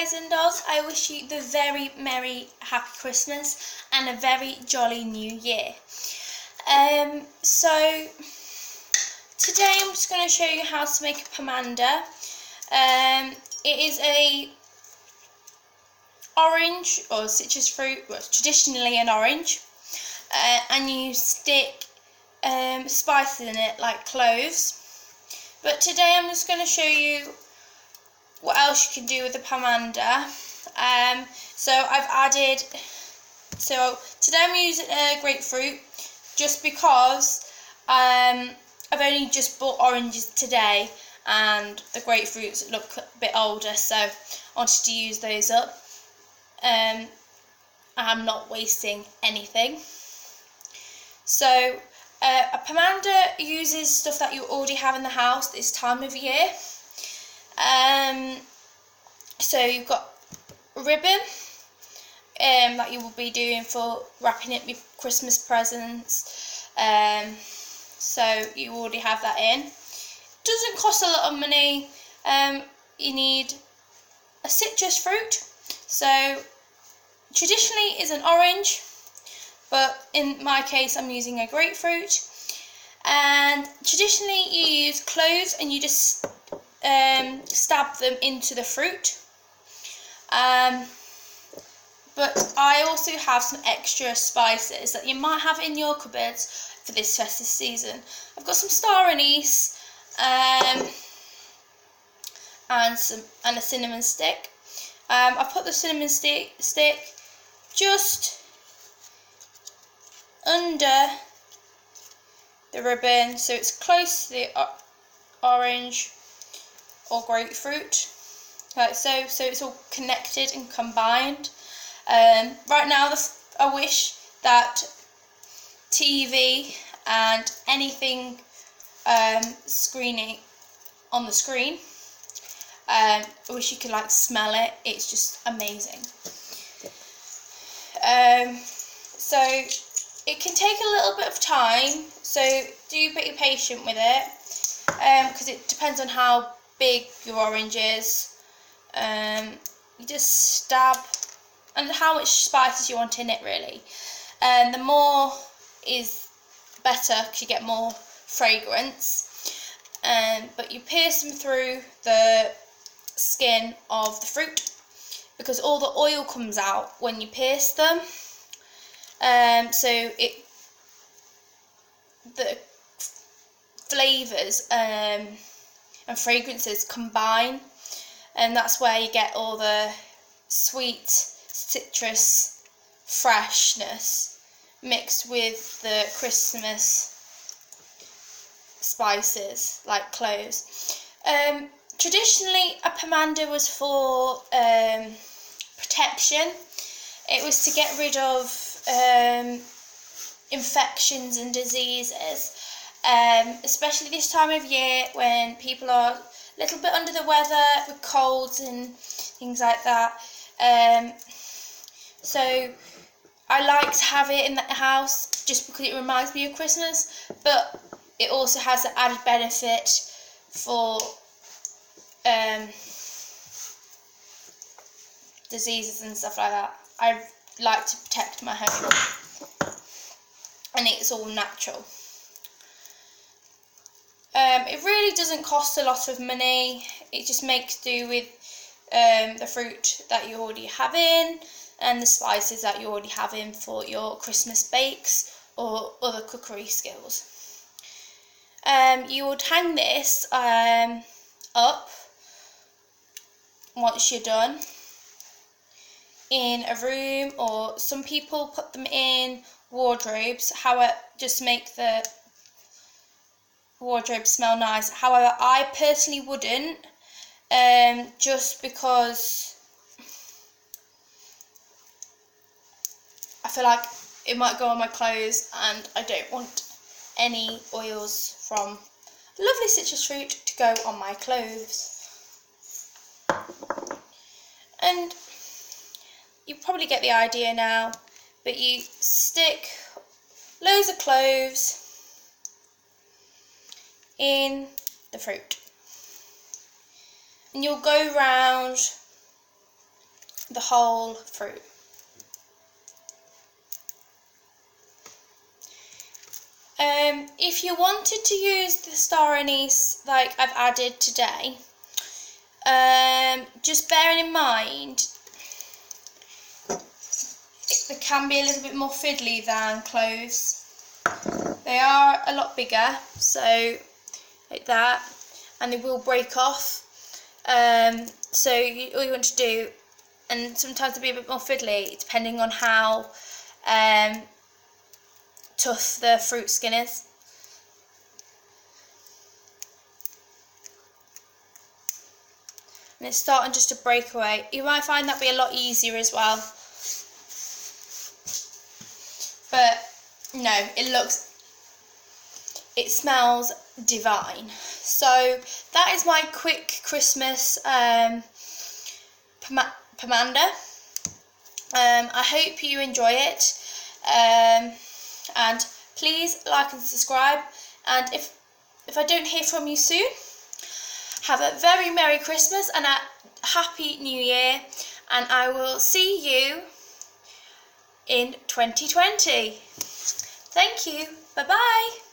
guys and dolls, I wish you the very merry happy Christmas and a very jolly new year. So today I'm just going to show you how to make a pomander. It is a orange or citrus fruit, well, traditionally an orange, and you stick spices in it like cloves. But today I'm just going to show you what else you can do with the pomander. So today I'm using grapefruit just because I've only just bought oranges today and the grapefruits look a bit older, so I wanted to use those up. I'm not wasting anything. So a pomander uses stuff that you already have in the house this time of year. So you've got a ribbon that you will be doing for wrapping it with Christmas presents. So you already have that in. Doesn't cost a lot of money. You need a citrus fruit. So traditionally is an orange, but in my case I'm using a grapefruit. And traditionally you use cloves and you just stab them into the fruit. But I also have some extra spices that you might have in your cupboards for this festive season. I've got some star anise and a cinnamon stick. I've put the cinnamon stick just under the ribbon so it's close to the orange or grapefruit, like so it's all connected and combined. Right now I wish that TV and anything screening on the screen, I wish you could like smell it. It's just amazing. So it can take a little bit of time, so do be patient with it, because it depends on how big your orange is. You just stab, and how much spices you want in it really. The more is better because you get more fragrance. But you pierce them through the skin of the fruit because all the oil comes out when you pierce them. So the flavours and fragrances combine, and that's where you get all the sweet citrus freshness mixed with the Christmas spices like cloves. Traditionally a pomander was for protection. It was to get rid of infections and diseases, especially this time of year when people are a little bit under the weather with colds and things like that. So I like to have it in the house just because it reminds me of Christmas, but it also has the added benefit for diseases and stuff like that. I like to protect my home, and it's all natural. It really doesn't cost a lot of money. It just makes do with the fruit that you already have in and the spices that you already have in for your Christmas bakes or other cookery skills. You would hang this up once you're done in a room, or some people put them in wardrobes, however, just to make the wardrobe smell nice. However, I personally wouldn't, just because I feel like it might go on my clothes and I don't want any oils from lovely citrus fruit to go on my clothes. And you probably get the idea now, but you stick loads of cloves in the fruit and you'll go round the whole fruit. If you wanted to use the star anise like I've added today, just bearing in mind they can be a little bit more fiddly than cloves. They are a lot bigger, so like that, and they will break off. So all you want to do, and sometimes they'll be a bit more fiddly depending on how tough the fruit skin is. And it's starting just to break away. You might find that be a lot easier as well. But no, it smells divine. So that is my quick Christmas pomander. I hope you enjoy it. And please like and subscribe. And if I don't hear from you soon, have a very Merry Christmas and a Happy New Year, and I will see you in 2020. Thank you. Bye-bye.